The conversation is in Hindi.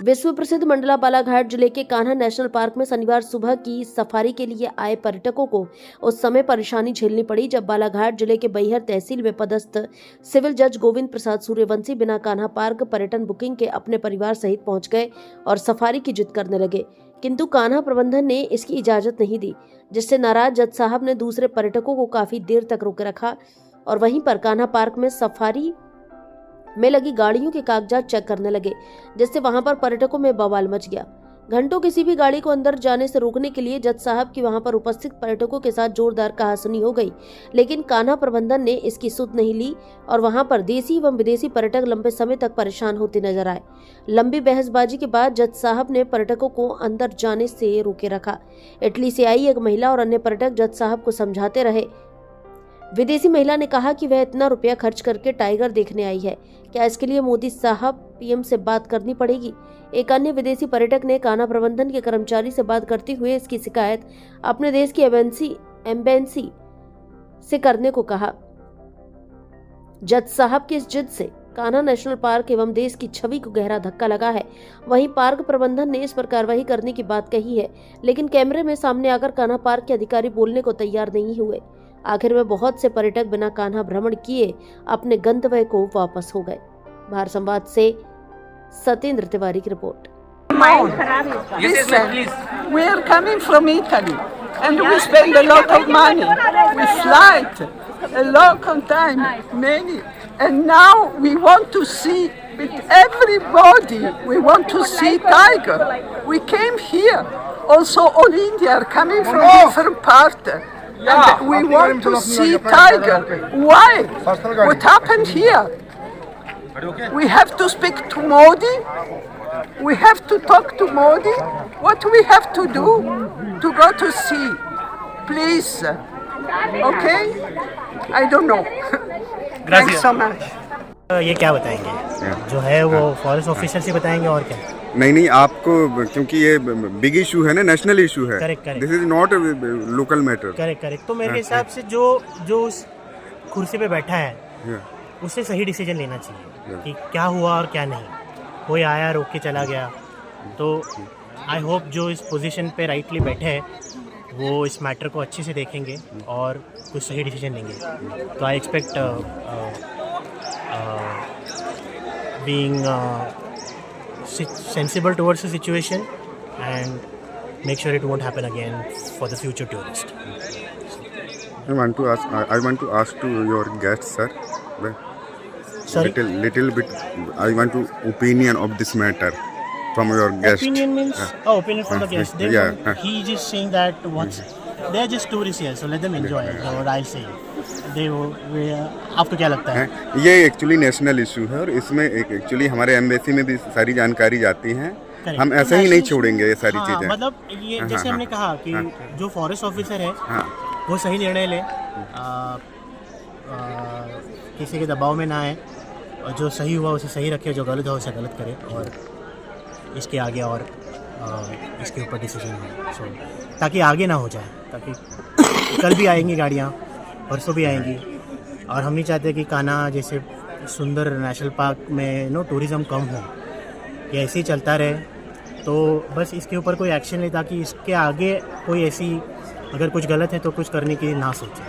विश्व प्रसिद्ध मंडला बालाघाट जिले के कान्हा नेशनल पार्क में शनिवार सुबह की सफारी के लिए आए पर्यटकों को उस समय परेशानी झेलनी पड़ी जब बालाघाट जिले के बैहर तहसील में पदस्थ सिविल जज गोविंद प्रसाद सूर्यवंशी बिना कान्हा पार्क पर्यटन बुकिंग के अपने परिवार सहित पहुंच गए और सफारी की जिद करने लगे, किंतु कान्हा प्रबंधन ने इसकी इजाजत नहीं दी, जिससे नाराज जज साहब ने दूसरे पर्यटकों को काफी देर तक रोके रखा और वहीं पर कान्हा पार्क में सफारी में लगी गाड़ियों के कागजात चेक करने लगे, जिससे वहां पर पर्यटकों में बवाल मच गया। घंटों किसी भी गाड़ी को अंदर जाने से रोकने के लिए जज साहब की वहां पर उपस्थित पर्यटकों के साथ जोरदार कहासुनी हो गई, लेकिन कान्हा प्रबंधन ने इसकी सुध नहीं ली और वहां पर देसी एवं विदेशी पर्यटक लंबे समय तक परेशान होते नजर आए। लंबी बहसबाजी के बाद जज साहब ने पर्यटकों को अंदर जाने से रोके रखा। इटली से आई एक महिला और अन्य पर्यटक जज साहब को समझाते रहे। विदेशी महिला ने कहा कि वह इतना रुपया खर्च करके टाइगर देखने आई है, क्या इसके लिए मोदी साहब पीएम से बात करनी पड़ेगी। एक अन्य विदेशी पर्यटक ने कान्हा प्रबंधन के कर्मचारी से बात करते हुए इसकी शिकायत अपने देश की एम्बेसी से करने को कहा। जज साहब की इस जिद से कान्हा नेशनल पार्क एवं देश की छवि को गहरा धक्का लगा है। वहीं पार्क प्रबंधन ने इस पर कार्रवाई करने की बात कही है, लेकिन कैमरे में सामने आकर कान्हा पार्क के अधिकारी बोलने को तैयार नहीं हुए। आखिर में बहुत से पर्यटक बिना कान्हा भ्रमण किए अपने गंतव्य को वापस हो गए। भारत संवाद से सत्येंद्र तिवारी की report. We are coming from Italy and we spend a lot of money. We flight a lot of time, many, and now we want to see with everybody. We want to see tiger. We came here. Also, all India are coming from different parts. And we want to see tiger. Why? What happened here? We have to speak to Modi. We have to talk to Modi. What we have to do to go to see? Please. Okay? I don't know. Thanks so much. ये क्या बताएंगे? जो है वो फॉरेस्ट ऑफिसर से बताएंगे और क्या? नहीं आपको, क्योंकि ये बिग इशू है ना, नेशनल इशू है। Correct. This is not local matter. Correct. तो मेरे हिसाब से जो उस कुर्सी पे बैठा है उससे सही डिसीजन लेना चाहिए कि क्या हुआ और क्या नहीं। कोई आया रोक के चला गया, तो आई होप जो इस पोजीशन पे राइटली बैठे हैं वो इस मैटर को अच्छे से देखेंगे और कुछ सही डिसीजन लेंगे। तो I expect being sensible towards the situation and make sure it won't happen again for the future tourist. I want to ask to your guests, sir. Sorry? Little bit. I want to opinion of this matter from your guest. Opinion means opinion from the guest. He just saying that they are just tourists here, so let them enjoy. What I say. आपको क्या लगता है? ये एक्चुअली नेशनल इशू है और इसमें एक्चुअली हमारे एम्बेसी में भी सारी जानकारी जाती है। हम ऐसे ही नहीं छोड़ेंगे ये सारी चीजें। मतलब ये जैसे हमने कहा कि जो फॉरेस्ट ऑफिसर है वो सही निर्णय ले, किसी के दबाव में ना आए और जो सही हुआ उसे सही रखे, जो गलत हुआ उसे गलत करे और इसके आगे और इसके ऊपर डिसीजन हो, ताकि आगे ना हो जाए। ताकि कल भी आएंगी गाड़ियाँ, परसों भी आएंगी, और हम नहीं चाहते कि कान्हा जैसे सुंदर नेशनल पार्क में टूरिज़्म कम हो। ये ऐसे ही चलता रहे, तो बस इसके ऊपर कोई एक्शन ले ताकि इसके आगे कोई ऐसी अगर कुछ गलत है तो कुछ करने की ना सोचे।